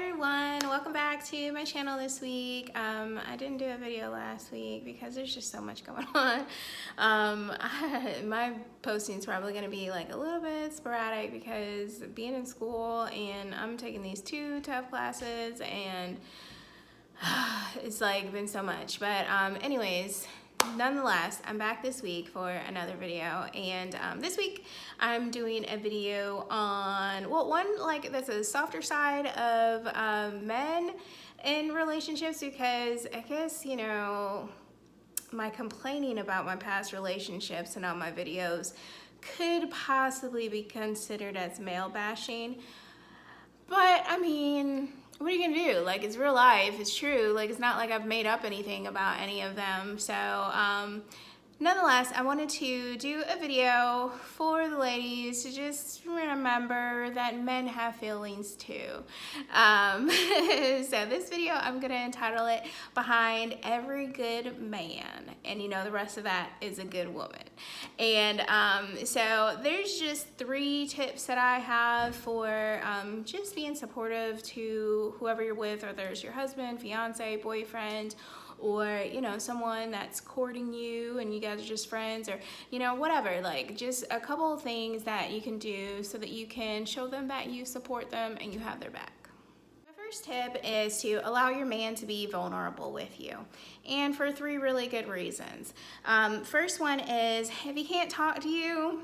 everyone, welcome back to my channel this week. I didn't do a video last week because there's just so much going on. My posting's probably going to be like a little bit sporadic because being in school and I'm taking these two tough classes and it's like been so much. But anyways, nonetheless, I'm back this week for another video, and this week I'm doing a video on, well, one like that's a softer side of men in relationships, because I guess, you know, my complaining about my past relationships and on my videos could possibly be considered as male bashing. But I mean, what are you gonna do? Like, it's real life, it's true. Like, it's not like I've made up anything about any of them. So nonetheless, I wanted to do a video for the ladies to just remember that men have feelings too. So this video, I'm gonna entitle it Behind Every Good Man, and you know the rest of that is a good woman. And so there's just 3 tips that I have for just being supportive to whoever you're with, whether it's your husband, fiance, boyfriend, or, you know, someone that's courting you and you guys are just friends, or, you know, whatever. Like, just a couple of things that you can do so that you can show them that you support them and you have their back. The first tip is to allow your man to be vulnerable with you, and for 3 really good reasons. First one is, if he can't talk to you,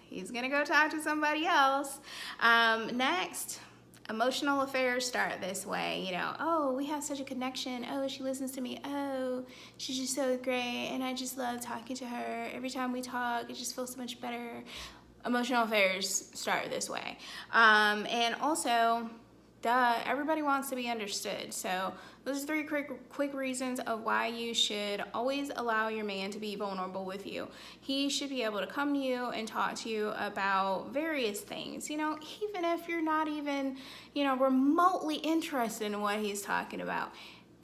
he's gonna go talk to somebody else. Next, emotional affairs start this way, you know. Oh, we have such a connection. Oh, she listens to me. Oh, she's just so great, and I just love talking to her. Every time we talk, it just feels so much better. Emotional affairs start this way. And also, everybody wants to be understood. So those are 3 quick reasons of why you should always allow your man to be vulnerable with you. He should be able to come to you and talk to you about various things, you know, even if you're not even, you know, remotely interested in what he's talking about.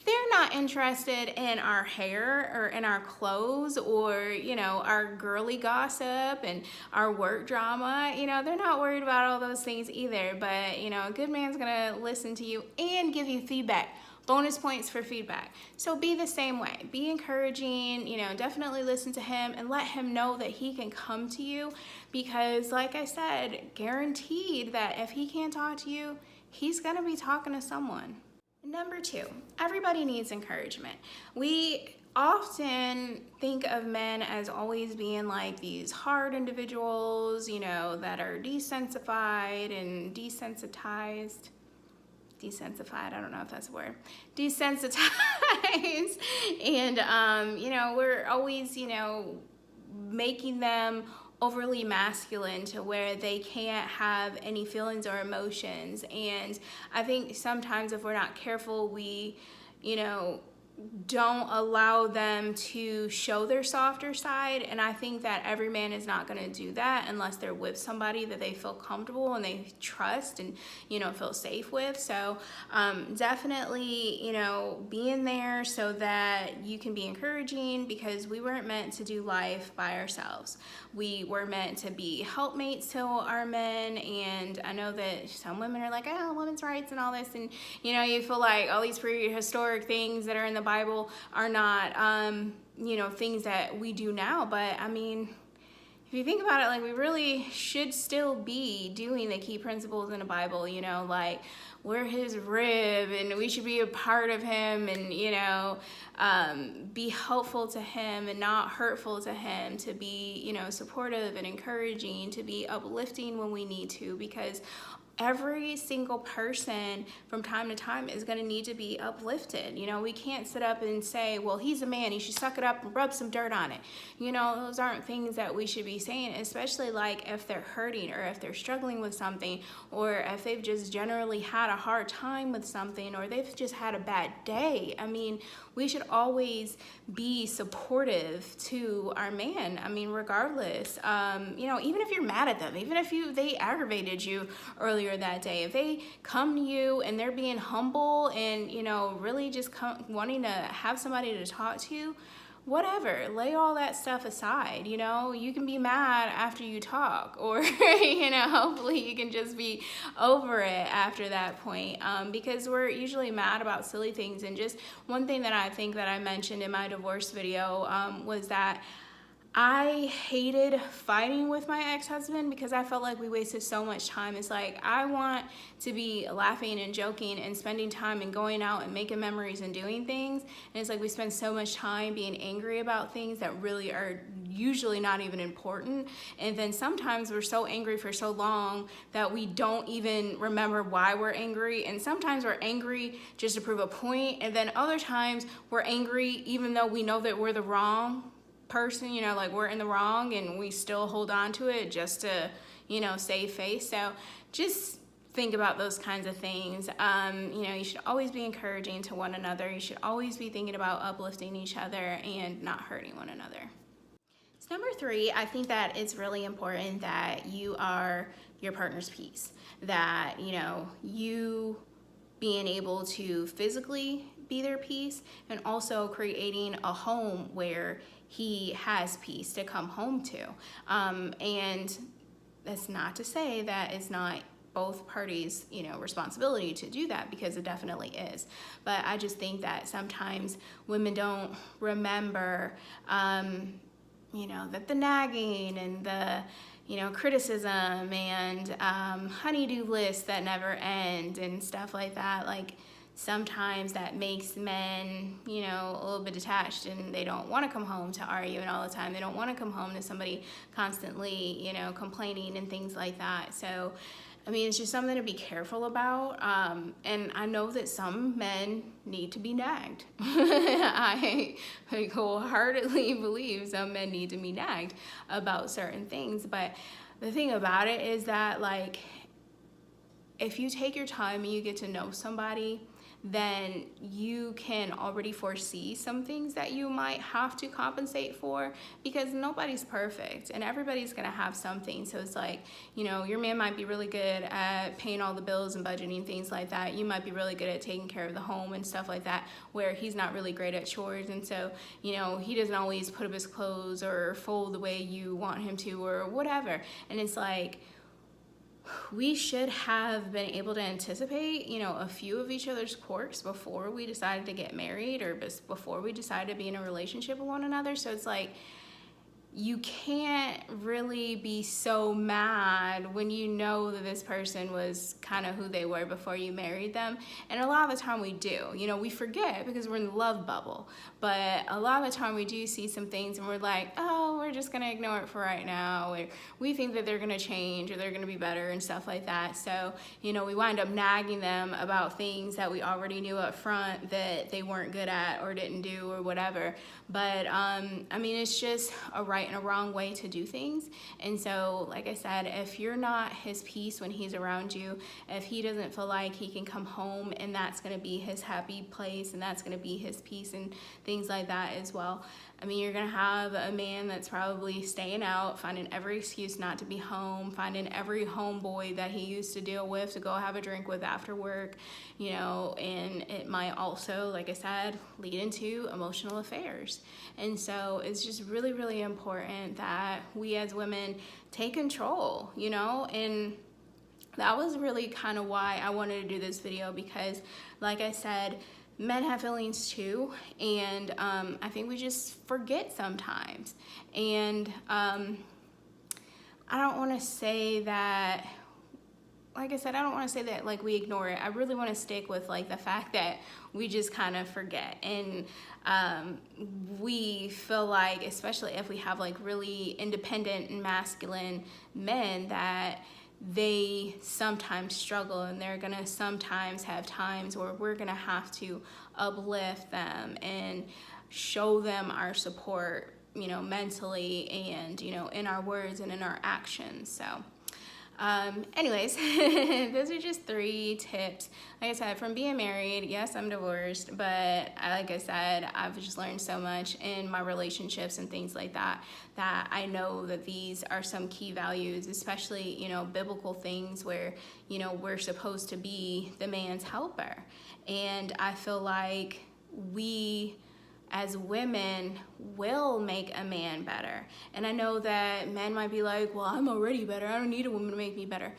They're not interested in our hair or in our clothes or, you know, our girly gossip and our work drama. You know, they're not worried about all those things either. But, you know, a good man's gonna listen to you and give you feedback. Bonus points for feedback. So be the same way. Be encouraging, you know, definitely listen to him and let him know that he can come to you, because like I said, guaranteed that if he can't talk to you, he's gonna be talking to someone. Number 2, everybody needs encouragement. We often think of men as always being like these hard individuals, you know, that are desensitized and desensitized. Desensitized, I don't know if that's a word. Desensitized. And, you know, we're always, you know, making them overly masculine to where they can't have any feelings or emotions. And I think sometimes if we're not careful, we, you know, don't allow them to show their softer side. And I think that every man is not going to do that unless they're with somebody that they feel comfortable and they trust and, you know, feel safe with. So definitely, you know, being there so that you can be encouraging, because we weren't meant to do life by ourselves. We were meant to be helpmates to our men. And I know that some women are like, oh, women's rights and all this, and, you know, you feel like all these prehistoric things that are in the Bible are not, you know, things that we do now. But I mean, if you think about it, like, we really should still be doing the key principles in the Bible, you know, like, we're his rib and we should be a part of him, and, you know, be helpful to him and not hurtful to him, to be, you know, supportive and encouraging, to be uplifting when we need to, because every single person from time to time is going to need to be uplifted. You know, we can't sit up and say, well, he's a man, he should suck it up and rub some dirt on it. You know, those aren't things that we should be saying, especially like if they're hurting or if they're struggling with something, or if they've just generally had a hard time with something, or they've just had a bad day. I mean, we should always be supportive to our man. I mean, regardless, you know, even if you're mad at them, even if they aggravated you earlier that day, if they come to you and they're being humble and, you know, really just wanting to have somebody to talk to, whatever, lay all that stuff aside. You know, you can be mad after you talk, or you know, hopefully you can just be over it after that point, because we're usually mad about silly things. And just one thing that I think that I mentioned in my divorce video was that I hated fighting with my ex-husband because I felt like we wasted so much time. It's like, I want to be laughing and joking and spending time and going out and making memories and doing things. And it's like we spend so much time being angry about things that really are usually not even important. And then sometimes we're so angry for so long that we don't even remember why we're angry. And sometimes we're angry just to prove a point. And then other times we're angry even though we know that we're the wrong person, you know, like we're in the wrong, and we still hold on to it just to, you know, save face. So just think about those kinds of things. You know, you should always be encouraging to one another. You should always be thinking about uplifting each other and not hurting one another. So number 3, I think that it's really important that you are your partner's peace. That, you know, you being able to physically be their peace, and also creating a home where he has peace to come home to. And that's not to say that it's not both parties, you know, responsibility to do that, because it definitely is. But I just think that sometimes women don't remember, you know, that the nagging and the, you know, criticism and honey-do lists that never end and stuff like that, like, sometimes that makes men, you know, a little bit detached, and they don't want to come home to arguing all the time. They don't want to come home to somebody constantly, you know, complaining and things like that. So, I mean, it's just something to be careful about. And I know that some men need to be nagged. I wholeheartedly believe some men need to be nagged about certain things. But the thing about it is that, like, if you take your time and you get to know somebody, then you can already foresee some things that you might have to compensate for, because nobody's perfect and everybody's gonna have something. So it's like, you know, your man might be really good at paying all the bills and budgeting, things like that. You might be really good at taking care of the home and stuff like that, where he's not really great at chores. And so, you know, he doesn't always put up his clothes or fold the way you want him to or whatever. And it's like, we should have been able to anticipate, you know, a few of each other's quirks before we decided to get married, or before we decided to be in a relationship with one another. So it's like, you can't really be so mad when you know that this person was kind of who they were before you married them. And a lot of the time we do, you know, we forget because we're in the love bubble. But a lot of the time we do see some things and we're like, oh, we're just gonna ignore it for right now. Or we think that they're gonna change or they're gonna be better and stuff like that. So, you know, we wind up nagging them about things that we already knew up front that they weren't good at or didn't do or whatever. But I mean, it's just a right and a wrong way to do things. And so, like I said, if you're not his peace when he's around you, if he doesn't feel like he can come home and that's going to be his happy place and that's going to be his peace and things like that as well, I mean, you're going to have a man that's probably staying out, finding every excuse not to be home, finding every homeboy that he used to deal with to go have a drink with after work, you know, and it might also, like I said, lead into emotional affairs. And so it's just really, really important that we as women take control, you know, and that was really kind of why I wanted to do this video, because like I said, men have feelings too, and I think we just forget sometimes. And I don't want to say that, like I said, I don't want to say that like we ignore it. I really want to stick with like the fact that we just kind of forget. And we feel like, especially if we have like really independent and masculine men, that they sometimes struggle, and they're gonna sometimes have times where we're gonna have to uplift them and show them our support, you know, mentally and, you know, in our words and in our actions. So anyways, those are just 3 tips. Like I said, from being married, yes, I'm divorced, but like I said, I've just learned so much in my relationships and things like that, that I know that these are some key values, especially, you know, biblical things where, you know, we're supposed to be the man's helper. And I feel like we as women will make a man better. And I know that men might be like, well, I'm already better. I don't need a woman to make me better.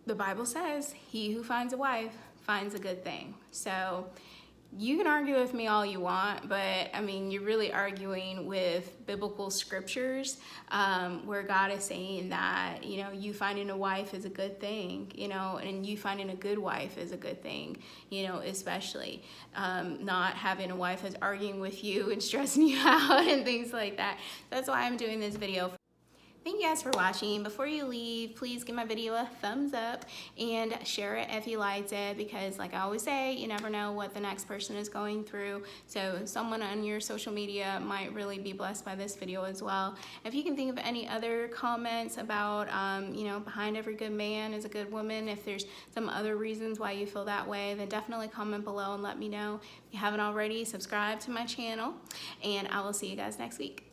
The Bible says, he who finds a wife finds a good thing. So you can argue with me all you want, but I mean, you're really arguing with biblical scriptures, where God is saying that, you know, you finding a wife is a good thing, you know, and you finding a good wife is a good thing, you know, especially not having a wife that's arguing with you and stressing you out and things like that. That's why I'm doing this video. Thank you guys for watching. Before you leave, please give my video a thumbs up and share it if you liked it, because like I always say, you never know what the next person is going through. So someone on your social media might really be blessed by this video as well. If you can think of any other comments about, you know, behind every good man is a good woman, if there's some other reasons why you feel that way, then definitely comment below and let me know. If you haven't already, subscribe to my channel, and I will see you guys next week.